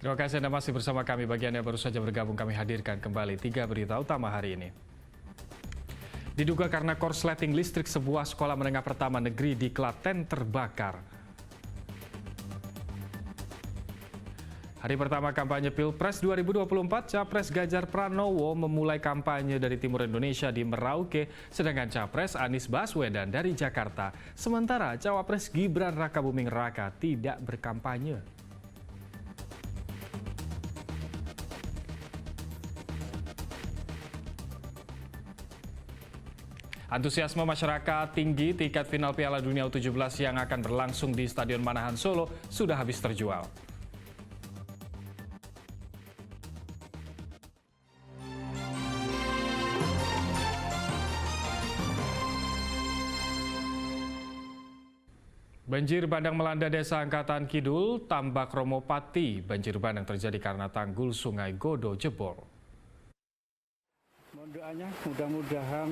Terima kasih Anda masih bersama kami. Bagi Anda yang baru saja bergabung, kami hadirkan kembali 3 berita utama hari ini. Diduga karena korsleting listrik, sebuah sekolah menengah pertama negeri di Klaten terbakar. Hari pertama kampanye Pilpres 2024, Capres Ganjar Pranowo memulai kampanye dari timur Indonesia di Merauke, sedangkan Capres Anies Baswedan dari Jakarta. Sementara Cawapres Gibran Rakabuming Raka tidak berkampanye. Antusiasme masyarakat tinggi tiket final Piala Dunia U17 yang akan berlangsung di Stadion Manahan Solo sudah habis terjual. Banjir bandang melanda Desa Angkatan Kidul, Tambak Romopati. Banjir bandang terjadi karena tanggul Sungai Godo jebol. Mohon doanya, mudah-mudahan.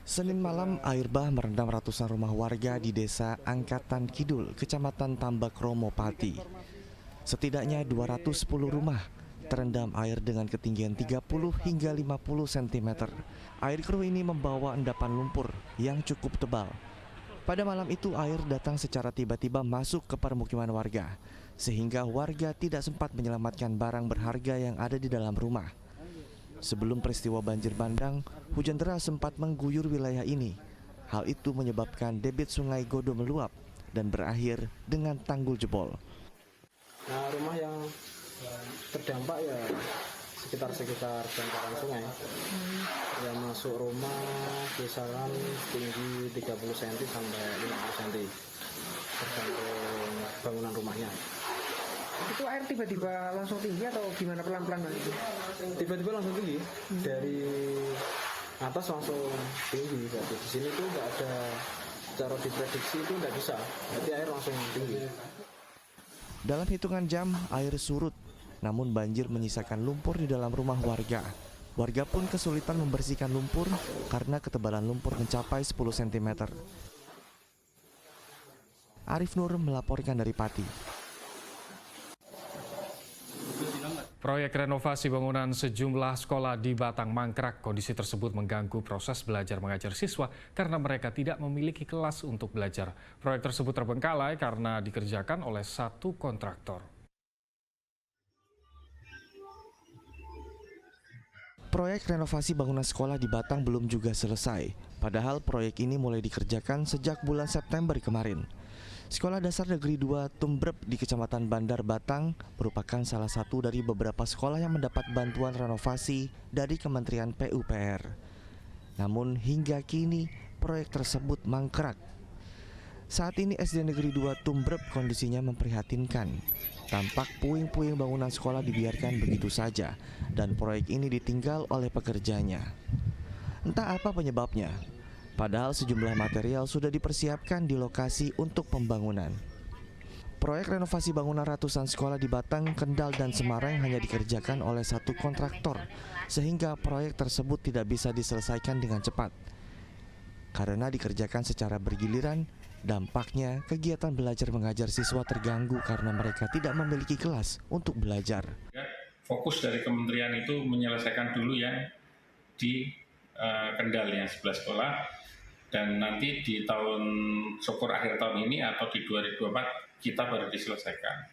Senin malam, air bah merendam ratusan rumah warga di Desa Angkatan Kidul, Kecamatan Tambak Romopati. Setidaknya 210 rumah terendam air dengan ketinggian 30 hingga 50 cm. Air keruh ini membawa endapan lumpur yang cukup tebal. Pada malam itu air datang secara tiba-tiba masuk ke permukiman warga, sehingga warga tidak sempat menyelamatkan barang berharga yang ada di dalam rumah. Sebelum peristiwa banjir bandang, hujan deras sempat mengguyur wilayah ini. Hal itu menyebabkan debit Sungai Godo meluap dan berakhir dengan tanggul jebol. Nah, rumah yang terdampak ya sekitar bantaran sungai. Yang masuk rumah kisaran tinggi 30 cm sampai 50 cm, tergantung bangunan rumahnya. Itu air tiba-tiba langsung tinggi atau gimana, pelan-pelan itu? Tiba-tiba langsung tinggi, dari atas langsung tinggi. Berarti di sini tuh nggak ada, cara diprediksi itu nggak bisa, berarti air langsung tinggi. Dalam hitungan jam, air surut, namun banjir menyisakan lumpur di dalam rumah warga. Warga pun kesulitan membersihkan lumpur karena ketebalan lumpur mencapai 10 cm. Arif Nur melaporkan dari Pati. Proyek renovasi bangunan sejumlah sekolah di Batang mangkrak. Kondisi tersebut mengganggu proses belajar mengajar siswa karena mereka tidak memiliki kelas untuk belajar. Proyek tersebut terbengkalai karena dikerjakan oleh satu kontraktor. Proyek renovasi bangunan sekolah di Batang belum juga selesai. Padahal proyek ini mulai dikerjakan sejak bulan September kemarin. Sekolah Dasar Negeri 2 Tumbrep di Kecamatan Bandar Batang merupakan salah satu dari beberapa sekolah yang mendapat bantuan renovasi dari Kementerian PUPR. Namun hingga kini proyek tersebut mangkrak. Saat ini SD Negeri 2 Tumbrep kondisinya memprihatinkan. Tampak puing-puing bangunan sekolah dibiarkan begitu saja dan proyek ini ditinggal oleh pekerjanya. Entah apa penyebabnya. Padahal sejumlah material sudah dipersiapkan di lokasi untuk pembangunan. Proyek renovasi bangunan ratusan sekolah di Batang, Kendal, dan Semarang hanya dikerjakan oleh satu kontraktor, sehingga proyek tersebut tidak bisa diselesaikan dengan cepat. Karena dikerjakan secara bergiliran, dampaknya kegiatan belajar mengajar siswa terganggu karena mereka tidak memiliki kelas untuk belajar. Fokus dari kementerian itu menyelesaikan dulu yang di Kendal, yang 11 sekolah. Dan nanti di syukur akhir tahun ini atau di 2024 kita baru diselesaikan.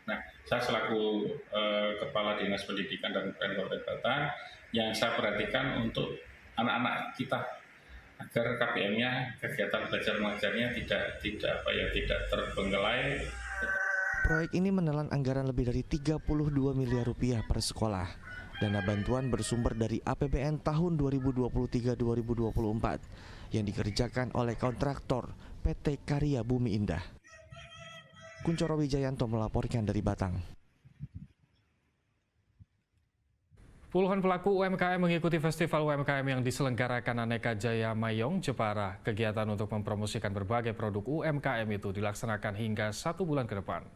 Nah, saya selaku Kepala Dinas Pendidikan dan Kebudayaan Kabupaten Batang, yang saya perhatikan untuk anak-anak kita agar KBM-nya, kegiatan belajar mengajarnya tidak terbengkelai. Proyek ini menelan anggaran lebih dari 32 miliar rupiah per sekolah. Dana bantuan bersumber dari APBN tahun 2023-2024 yang dikerjakan oleh kontraktor PT Karya Bumi Indah. Kuncoro Wijayanto melaporkan dari Batang. Puluhan pelaku UMKM mengikuti festival UMKM yang diselenggarakan Aneka Jaya Mayong, Jepara. Kegiatan untuk mempromosikan berbagai produk UMKM itu dilaksanakan hingga 1 bulan ke depan.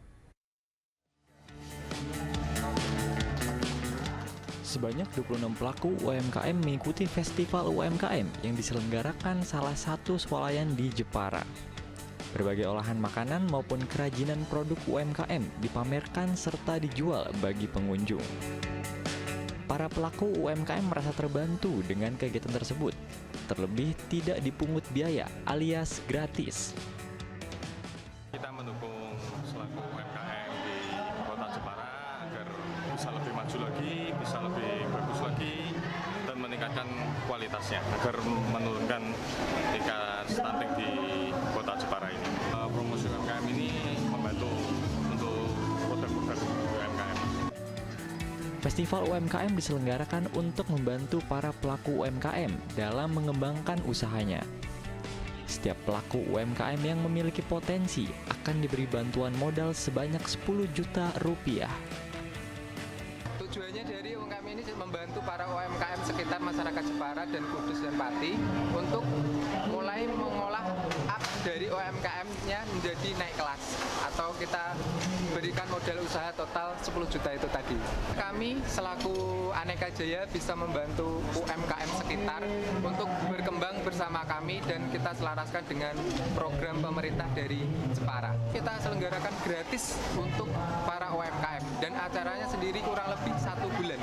Sebanyak 26 pelaku UMKM mengikuti festival UMKM yang diselenggarakan salah satu swalayan di Jepara. Berbagai olahan makanan maupun kerajinan produk UMKM dipamerkan serta dijual bagi pengunjung. Para pelaku UMKM merasa terbantu dengan kegiatan tersebut, terlebih tidak dipungut biaya alias gratis. Kita mendukung selaku UMKM di Kota Jepara agar bisa lebih maju lagi, bisa lebih bagus lagi, dan meningkatkan kualitasnya agar menurunkan tingkat stunting di Kota Jepara ini. Promosi UMKM ini membantu untuk produk-produk UMKM. Festival UMKM diselenggarakan untuk membantu para pelaku UMKM dalam mengembangkan usahanya. Setiap pelaku UMKM yang memiliki potensi akan diberi bantuan modal sebanyak 10 juta rupiah. Tujuannya dari UMKM ini membantu para UMKM sekitar masyarakat Jepara dan Kudus dan Pati untuk mulai mengolah dari UMKM-nya menjadi naik kelas, atau kita berikan modal usaha total 10 juta itu tadi. Kami selaku Aneka Jaya bisa membantu UMKM sekitar untuk berkembang bersama kami dan kita selaraskan dengan program pemerintah dari Jepara. Kita selenggarakan gratis untuk para UMKM dan acaranya sendiri kurang lebih 1 bulan.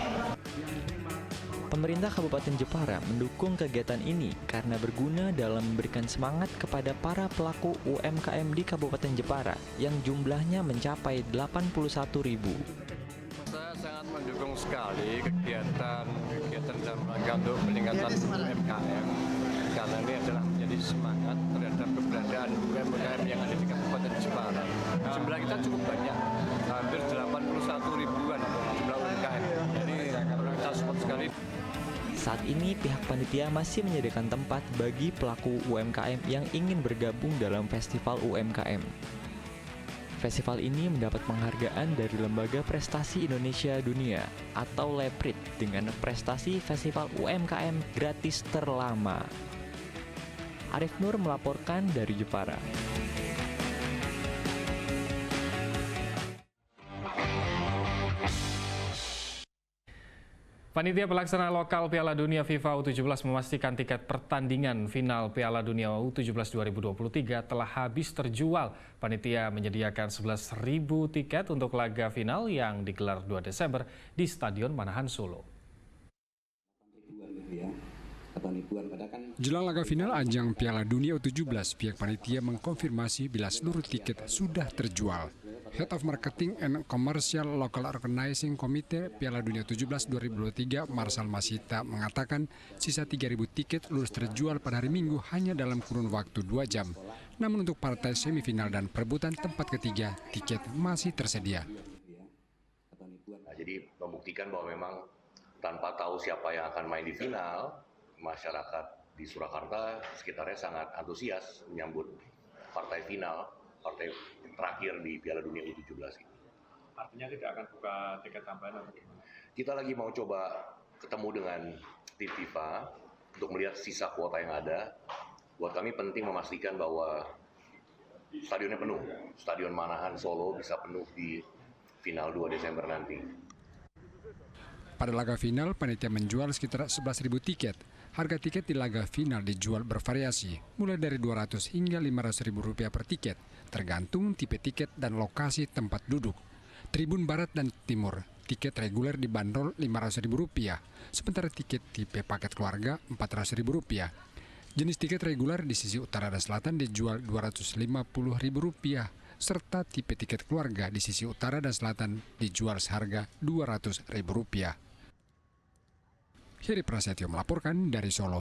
Pemerintah Kabupaten Jepara mendukung kegiatan ini karena berguna dalam memberikan semangat kepada para pelaku UMKM di Kabupaten Jepara yang jumlahnya mencapai 81.000. Saya sangat mendukung sekali kegiatan dalam rangka untuk peningkatan UMKM karena ini adalah menjadi semangat terhadap keberadaan UMKM yang ada di Kabupaten Jepara. Jumlah kita cukup banyak, hampir 81 ribuan jumlah UMKM. Jadi kita support sekali. Saat ini pihak panitia masih menyediakan tempat bagi pelaku UMKM yang ingin bergabung dalam Festival UMKM. Festival ini mendapat penghargaan dari Lembaga Prestasi Indonesia Dunia atau LEPRID dengan prestasi Festival UMKM gratis terlama. Arif Nur melaporkan dari Jepara. Panitia pelaksana lokal Piala Dunia FIFA U17 memastikan tiket pertandingan final Piala Dunia U17 2023 telah habis terjual. Panitia menyediakan 11.000 tiket untuk laga final yang digelar 2 Desember di Stadion Manahan Solo. Jelang laga final ajang Piala Dunia U17, pihak panitia mengkonfirmasi bila seluruh tiket sudah terjual. Head of Marketing and Commercial Local Organizing Committee Piala Dunia U17 2023, Marshall Masita, mengatakan sisa 3.000 tiket ludes terjual pada hari Minggu hanya dalam kurun waktu 2 jam. Namun untuk partai semifinal dan perebutan tempat ketiga, tiket masih tersedia. Nah, jadi membuktikan bahwa memang tanpa tahu siapa yang akan main di final, masyarakat di Surakarta sekitarnya sangat antusias menyambut partai final, partai terakhir di Piala Dunia U17 ini. Artinya tidak akan buka tiket tambahan atau gimana? Kita lagi mau coba ketemu dengan tim FIFA untuk melihat sisa kuota yang ada. Buat kami penting memastikan bahwa stadionnya penuh. Stadion Manahan Solo bisa penuh di final 2 Desember nanti. Pada laga final, panitia menjual sekitar 11.000 tiket. Harga tiket di laga final dijual bervariasi, mulai dari Rp200 hingga Rp500.000 per tiket, tergantung tipe tiket dan lokasi tempat duduk. Tribun Barat dan Timur, tiket reguler dibanderol Rp500.000, sementara tiket tipe paket keluarga Rp400.000. Jenis tiket reguler di sisi utara dan selatan dijual Rp250.000, serta tipe tiket keluarga di sisi utara dan selatan dijual seharga Rp200.000. Heri Prasetyo melaporkan dari Solo.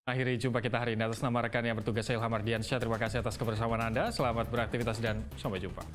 Akhiri jumpa kita hari ini. Atas nama rekan yang bertugas, saya Ilham Ardiansyah. Terima kasih atas kebersamaan Anda. Selamat beraktivitas dan sampai jumpa.